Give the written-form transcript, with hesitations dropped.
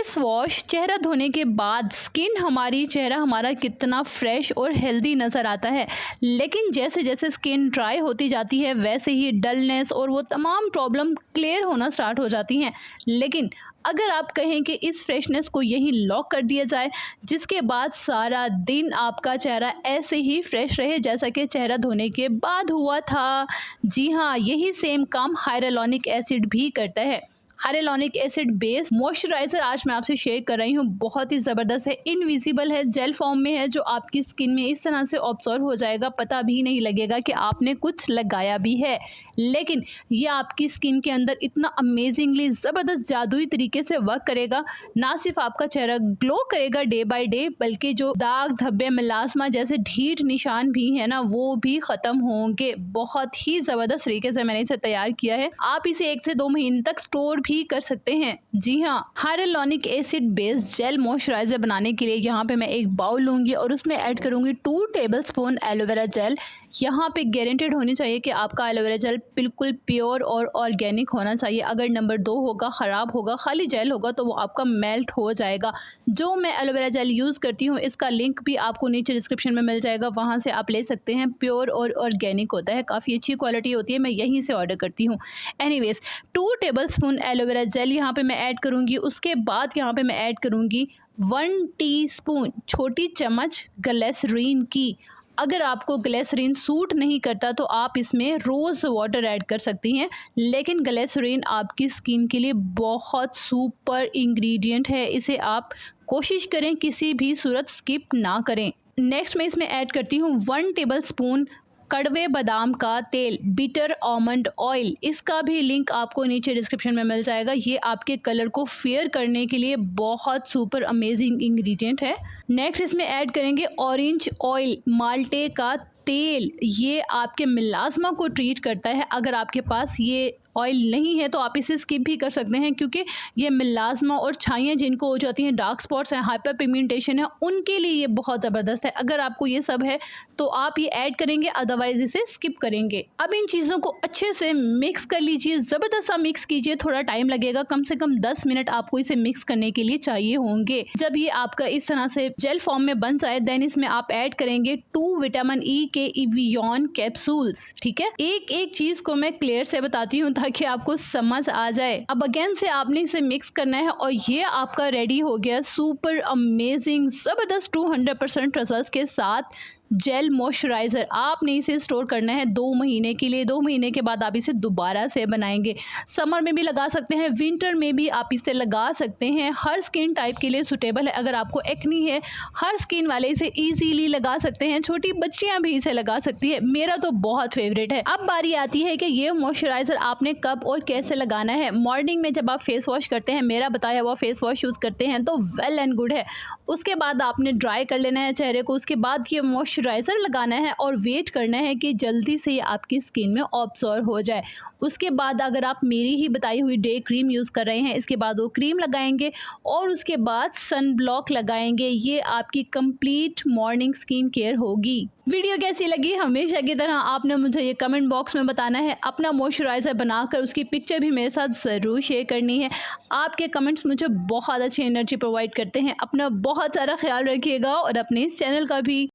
Face wash चेहरा धोने के बाद चेहरा हमारा कितना फ्रेश और हेल्दी नज़र आता है, लेकिन जैसे जैसे स्किन ड्राई होती जाती है वैसे ही डलनेस और वो तमाम प्रॉब्लम क्लियर होना स्टार्ट हो जाती हैं। लेकिन अगर आप कहें कि इस फ्रेशनेस को यहीं लॉक कर दिया जाए, जिसके बाद सारा दिन आपका चेहरा ऐसे ही फ्रेश रहे जैसा कि चेहरा धोने के बाद हुआ था। जी हाँ, यही सेम काम हाइलुरोनिक एसिड भी करता है। हाइलुरोनिक एसिड बेस्ड मॉइस्चराइज़र आज मैं आपसे शेयर कर रही हूँ। बहुत ही ज़बरदस्त है, इनविजिबल है, जेल फॉर्म में है, जो आपकी स्किन में इस तरह से ऑब्जर्व हो जाएगा, पता भी नहीं लगेगा कि आपने कुछ लगाया भी है। लेकिन ये आपकी स्किन के अंदर इतना अमेजिंगली ज़बरदस्त जादुई तरीके से वर्क करेगा, ना सिर्फ आपका चेहरा ग्लो करेगा डे बाय डे, बल्कि जो दाग धब्बे मिलासमा जैसे ढीठ निशान भी है ना, वो भी ख़त्म होंगे। बहुत ही ज़बरदस्त तरीके से मैंने इसे तैयार किया है। आप इसे 1 से 2 महीने तक स्टोर भी कर सकते हैं। जी हाँ, hyaluronic acid based gel moisturiser बनाने के लिए यहाँ पे मैं एक बाउल लूँगी और उसमें ऐड करूँगी 2 टेबलस्पून एलोवेरा जेल। यहाँ पे गारंटेड होनी चाहिए कि आपका एलोवेरा जेल बिल्कुल प्योर और ऑर्गेनिक होना चाहिए। अगर नंबर 2 होगा, ख़राब होगा, खाली जेल होगा, तो वो आपका मेल्ट हो जाएगा। जो मैं एलोवेरा जेल यूज़ करती हूँ इसका लिंक भी आपको नीचे डिस्क्रिप्शन में मिल जाएगा, वहाँ से आप ले सकते हैं। प्योर और ऑर्गेनिक होता है, काफ़ी अच्छी क्वालिटी होती है, मैं यहीं से ऑर्डर करती हूँ। एनीवेज 2 टेबलस्पून एलोवेरा जेल यहाँ पे मैं ऐड करूँगी। उसके बाद यहाँ पे मैं ऐड करूँगी 1 टीस्पून छोटी चम्मच ग्लिसरीन की। अगर आपको ग्लिसरीन सूट नहीं करता तो आप इसमें रोज़ वाटर ऐड कर सकती हैं, लेकिन ग्लिसरीन आपकी स्किन के लिए बहुत सुपर इंग्रेडिएंट है, इसे आप कोशिश करें किसी भी सूरत स्किप ना करें। नेक्स्ट मैं इसमें ऐड करती हूँ 1 टेबलस्पून कड़वे बादाम का तेल, बिटर आलमंड ऑयल। इसका भी लिंक आपको नीचे डिस्क्रिप्शन में मिल जाएगा। ये आपके कलर को फेयर करने के लिए बहुत सुपर अमेजिंग इंग्रेडिएंट है। नेक्स्ट इसमें ऐड करेंगे ऑरेंज ऑयल, माल्टे का तेल। ये आपके मिलाज़मा को ट्रीट करता है। अगर आपके पास ये ऑयल नहीं है तो आप इसे स्किप भी कर सकते हैं, क्योंकि ये मिलाज़मा और छाइयाँ जिनको हो जाती हैं, डार्क स्पॉट्स हैं, हाइपर पिगमेंटेशन है, उनके लिए ये बहुत ज़बरदस्त है। अगर आपको ये सब है तो आप ये ऐड करेंगे, अदरवाइज़ इसे स्किप करेंगे। अब इन चीज़ों को अच्छे से मिक्स कर लीजिए, ज़बरदस्त सा मिक्स कीजिए। थोड़ा टाइम लगेगा, कम से कम 10 मिनट आपको इसे मिक्स करने के लिए चाहिए होंगे। जब ये आपका इस तरह से जेल फॉर्म में बन जाए, देन इसमें आप ऐड करेंगे 2 विटामिन ई के एवियन कैप्सूल्स। ठीक है, एक एक चीज़ को मैं क्लियर से बताती हूँ ताकि आपको समझ आ जाए। अब अगेन से आपने इसे मिक्स करना है और ये आपका रेडी हो गया सुपर अमेजिंग ज़बरदस्त 200% रिजल्ट के साथ जेल मॉइस्चराइज़र। आपने इसे स्टोर करना है 2 महीने के लिए। 2 महीने के बाद आप इसे दोबारा से बनाएंगे। समर में भी लगा सकते हैं, विंटर में भी आप इसे लगा सकते हैं। हर स्किन टाइप के लिए सूटेबल है। अगर आपको एक्नी है, हर स्किन वाले इसे इजीली लगा सकते हैं, छोटी बच्चियां भी इसे लगा सकती है। मेरा तो बहुत फेवरेट है। अब बारी आती है कि ये मॉइस्चराइज़र आपने कब और कैसे लगाना है। मॉर्निंग में जब आप फेस वॉश करते हैं, मेरा बताया हुआ फेस वॉश यूज़ करते हैं तो वेल एंड गुड है। उसके बाद आपने ड्राई कर लेना है चेहरे को। उसके बाद ये मॉइस्चराइज़र लगाना है और वेट करना है कि जल्दी से ये आपकी स्किन में ऑब्जॉर्व हो जाए। उसके बाद अगर आप मेरी ही बताई हुई डे क्रीम यूज़ कर रहे हैं, इसके बाद वो क्रीम लगाएंगे और उसके बाद सन ब्लॉक लगाएंगे। ये आपकी कंप्लीट मॉर्निंग स्किन केयर होगी। वीडियो कैसी लगी हमेशा की तरह आपने मुझे ये कमेंट बॉक्स में बताना है। अपना मॉइस्चराइज़र बनाकर उसकी पिक्चर भी मेरे साथ ज़रूर शेयर करनी है। आपके कमेंट्स मुझे बहुत अच्छी एनर्जी प्रोवाइड करते हैं। अपना बहुत सारा ख्याल रखिएगा और अपने इस चैनल का भी।